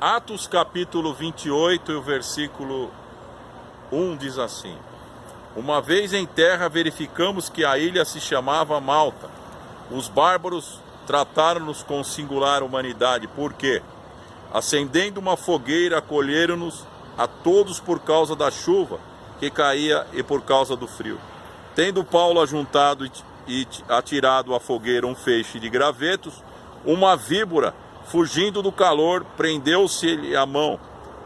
Atos capítulo 28, o versículo 1 diz assim: uma vez em terra verificamos que a ilha se chamava Malta. Os bárbaros trataram-nos com singular humanidade, porque, acendendo uma fogueira, acolheram-nos a todos por causa da chuva que caía e por causa do frio. Tendo Paulo ajuntado e atirado à fogueira um feixe de gravetos, uma víbora, fugindo do calor, prendeu-se-lhe a mão.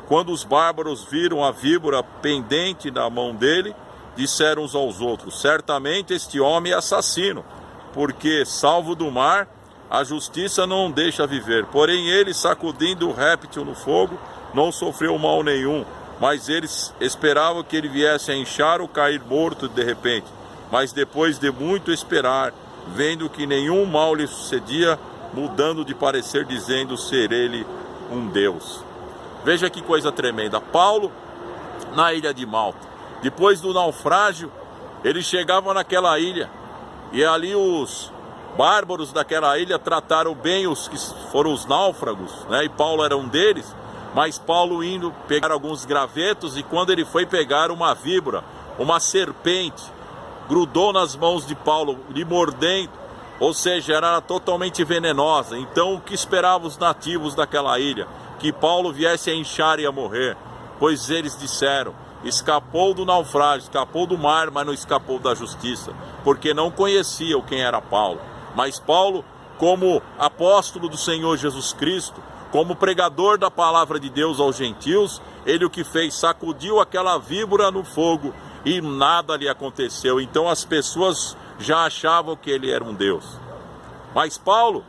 Quando os bárbaros viram a víbora pendente da mão dele, disseram uns aos outros: certamente este homem é assassino, porque, salvo do mar, a justiça não o deixa viver. Porém ele, sacudindo o réptil no fogo, não sofreu mal nenhum, mas eles esperavam que ele viesse a inchar ou cair morto de repente. Mas depois de muito esperar, vendo que nenhum mal lhe sucedia, mudando de parecer, dizendo ser ele um Deus. Veja que coisa tremenda. Paulo na ilha de Malta. Depois do naufrágio, ele chegava naquela ilha, e ali os bárbaros daquela ilha trataram bem os que foram os náufragos, né? E Paulo era um deles. Mas Paulo indo pegar alguns gravetos, e quando ele foi pegar uma víbora, uma serpente, grudou nas mãos de Paulo, lhe mordendo. Ou seja, era totalmente venenosa. Então o que esperavam os nativos daquela ilha? Que Paulo viesse a inchar e a morrer. Pois eles disseram: escapou do naufrágio, escapou do mar, mas não escapou da justiça, porque não conheciam quem era Paulo. Mas Paulo, como apóstolo do Senhor Jesus Cristo, como pregador da palavra de Deus aos gentios, ele o que fez? Sacudiu aquela víbora no fogo e nada lhe aconteceu. Então as pessoas já achavam que ele era um Deus. Mas Paulo,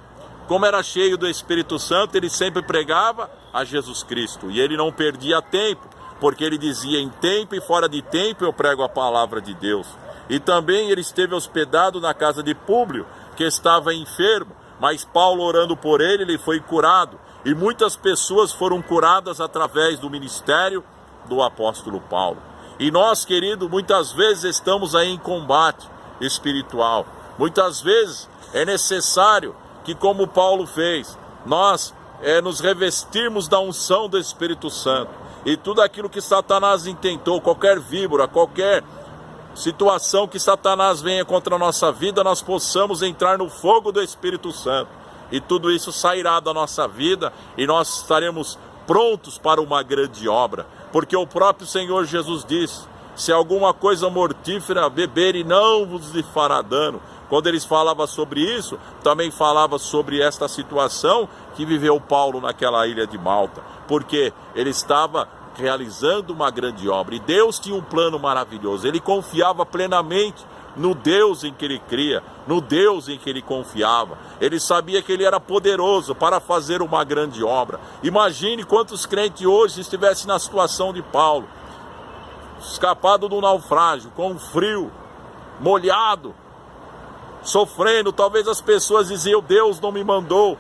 como era cheio do Espírito Santo, ele sempre pregava a Jesus Cristo, e ele não perdia tempo, porque ele dizia: em tempo e fora de tempo eu prego a palavra de Deus. E também ele esteve hospedado na casa de Públio, que estava enfermo, mas Paulo, orando por ele, ele foi curado, e muitas pessoas foram curadas através do ministério do apóstolo Paulo. E nós, querido, muitas vezes estamos aí em combate espiritual. Muitas vezes é necessário que, como Paulo fez, nós nos revestirmos da unção do Espírito Santo, e tudo aquilo que Satanás intentou, qualquer víbora, qualquer situação que Satanás venha contra a nossa vida, nós possamos entrar no fogo do Espírito Santo, e tudo isso sairá da nossa vida, e nós estaremos prontos para uma grande obra, porque o próprio Senhor Jesus disse: se alguma coisa mortífera beber, e não vos fará dano. Quando eles falavam sobre isso, também falava sobre esta situação que viveu Paulo naquela ilha de Malta, porque ele estava realizando uma grande obra, e Deus tinha um plano maravilhoso. Ele confiava plenamente no Deus em que ele cria, no Deus em que ele confiava. Ele sabia que ele era poderoso para fazer uma grande obra. Imagine quantos crentes hoje estivessem na situação de Paulo, escapado do naufrágio, com frio, molhado, sofrendo. Talvez as pessoas diziam: Deus não me mandou,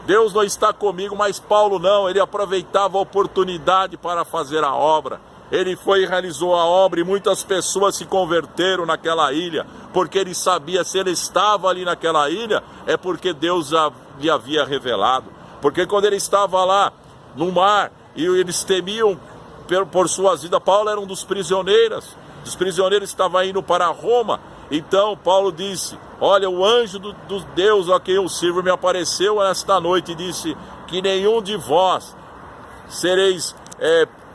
Deus não está comigo. Mas Paulo não, ele aproveitava a oportunidade para fazer a obra. Ele foi e realizou a obra, e muitas pessoas se converteram naquela ilha, porque ele sabia, se ele estava ali naquela ilha, é porque Deus lhe havia revelado. Porque quando ele estava lá no mar, e eles temiam por suas vidas, Paulo era um dos prisioneiros estava indo para Roma. Então Paulo disse: olha, o anjo do Deus a quem eu sirvo me apareceu esta noite e disse que nenhum de vós sereis,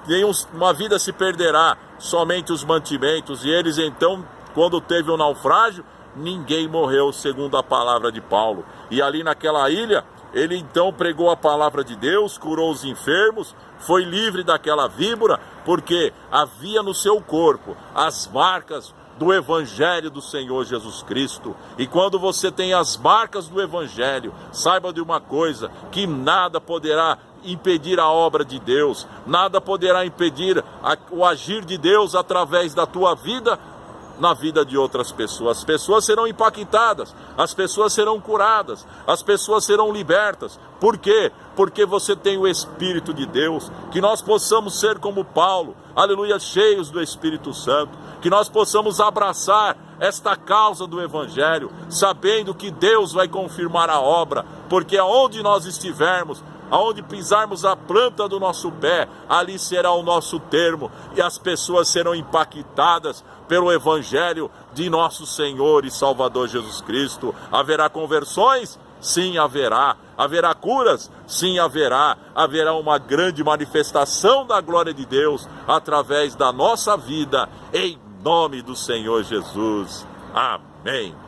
nenhuma vida se perderá, somente os mantimentos. E eles então, quando teve um naufrágio, ninguém morreu, segundo a palavra de Paulo. E ali naquela ilha, ele então pregou a palavra de Deus, curou os enfermos, foi livre daquela víbora, porque havia no seu corpo as marcas do Evangelho do Senhor Jesus Cristo. E quando você tem as marcas do Evangelho, saiba de uma coisa: que nada poderá impedir a obra de Deus, nada poderá impedir o agir de Deus através da tua vida, na vida de outras pessoas. As pessoas serão impactadas, as pessoas serão curadas, as pessoas serão libertas. Por quê? Porque você tem o Espírito de Deus. Que nós possamos ser como Paulo, aleluia, cheios do Espírito Santo. Que nós possamos abraçar esta causa do Evangelho, sabendo que Deus vai confirmar a obra, porque aonde nós estivermos, aonde pisarmos a planta do nosso pé, ali será o nosso termo, e as pessoas serão impactadas pelo Evangelho de nosso Senhor e Salvador Jesus Cristo. Haverá conversões? Sim, haverá. Haverá curas? Sim, haverá. Haverá uma grande manifestação da glória de Deus através da nossa vida, em nome do Senhor Jesus. Amém.